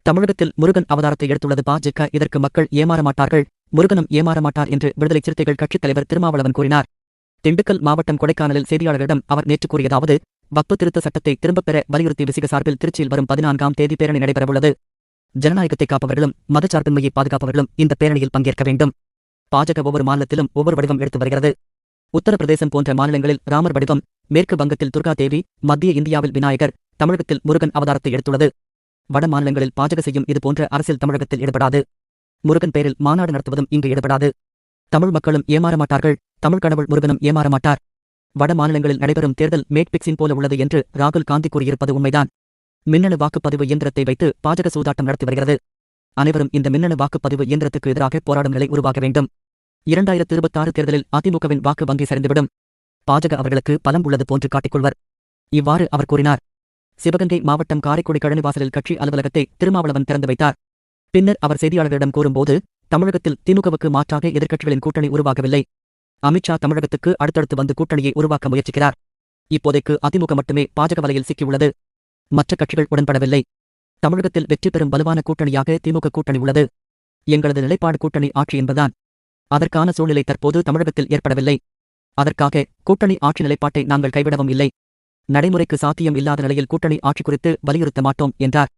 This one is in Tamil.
தமிழகத்தில் முருகன் அவதாரத்தை எடுத்துள்ளது பாஜக. இதற்கு மக்கள் ஏமாற மாட்டார்கள், முருகனும் ஏமாற மாட்டார் என்று விடுதலை சிறுத்தைகள் கட்சித் தலைவர் திருமாவளவன் கூறினார். திண்டுக்கல் மாவட்டம் கொடைக்கானலில் செய்தியாளர்களிடம் அவர் நேற்று கூறியதாவது: வக்பு திருத்த சட்டத்தை திரும்பப் பெற வலியுறுத்தி விசிக சார்பில் திருச்சியில் வரும் 14ஆம் தேதி பேரணி நடைபெறவுள்ளது. ஜனநாயகத்தை காப்பவர்களும் மதச்சார்பின்மையை பாதுகாப்பவர்களும் இந்த பேரணியில் பங்கேற்க வேண்டும். பாஜக ஒவ்வொரு மாநிலத்திலும் ஒவ்வொரு வடிவம் எடுத்து வருகிறது. உத்தரப்பிரதேசம் போன்ற மாநிலங்களில் ராமர் வடிவம், மேற்கு வங்கத்தில் துர்கா தேவி, மத்திய இந்தியாவில் விநாயகர், தமிழகத்தில் முருகன் அவதாரத்தை எடுத்துள்ளது. வட மாநிலங்களில் பாஜக செய்யும் இதுபோன்ற அரசியல் தமிழகத்தில் ஈடுபடாது. முருகன் பெயரில் மாநாடு நடத்துவதும் இங்கு ஈடுபடாது. தமிழ் மக்களும் ஏமாற மாட்டார்கள், தமிழ் கடவுள் முருகனும் ஏமாற மாட்டார். வட மாநிலங்களில் நடைபெறும் தேர்தல் மேட்பிக்ஸின் போல உள்ளது என்று ராகுல் காந்தி கூறியிருப்பது உண்மைதான். மின்னணு வாக்குப்பதிவு இயந்திரத்தை வைத்து பாஜக சூதாட்டம் நடத்தி வருகிறது. அனைவரும் இந்த மின்னணு வாக்குப்பதிவு இயந்திரத்துக்கு எதிராக போராடும் நிலை உருவாக வேண்டும். 2026 தேர்தலில் அதிமுகவின் வாக்கு வங்கி சரிந்துவிடும். பாஜக அவர்களுக்கு பலம் உள்ளது போன்று காட்டிக்கொள்வர். இவ்வாறு அவர் கூறினார். சிவகங்கை மாவட்டம் காரைக்குடி கழனிவாசலில் கட்சி அலுவலகத்தை திருமாவளவன் திறந்து வைத்தார். பின்னர் அவர் செய்தியாளர்களிடம் கூறும்போது, தமிழகத்தில் திமுகவுக்கு மாற்றாக எதிர்க்கட்சிகளின் கூட்டணி உருவாகவில்லை. அமித்ஷா தமிழகத்துக்கு அடுத்தடுத்து வந்து கூட்டணியை உருவாக்க முயற்சிக்கிறார். இப்போதைக்கு அதிமுக மட்டுமே பாஜக வலையில் சிக்கியுள்ளது. மற்ற கட்சிகள் உடன்படவில்லை. தமிழகத்தில் வெற்றி பெறும் வலுவான கூட்டணியாக திமுக கூட்டணி உள்ளது. எங்களது நிலைப்பாடு கூட்டணி ஆட்சி என்பதுதான். அதற்கான சூழ்நிலை தற்போது தமிழகத்தில் ஏற்படவில்லை. அதற்காக கூட்டணி ஆட்சி நிலைப்பாட்டை நாங்கள் கைவிடவும் இல்லை. நடைமுறைக்கு சாத்தியம் இல்லாத நிலையில் கூட்டணி ஆட்சி குறித்து வலியுறுத்த மாட்டோம் என்றார்.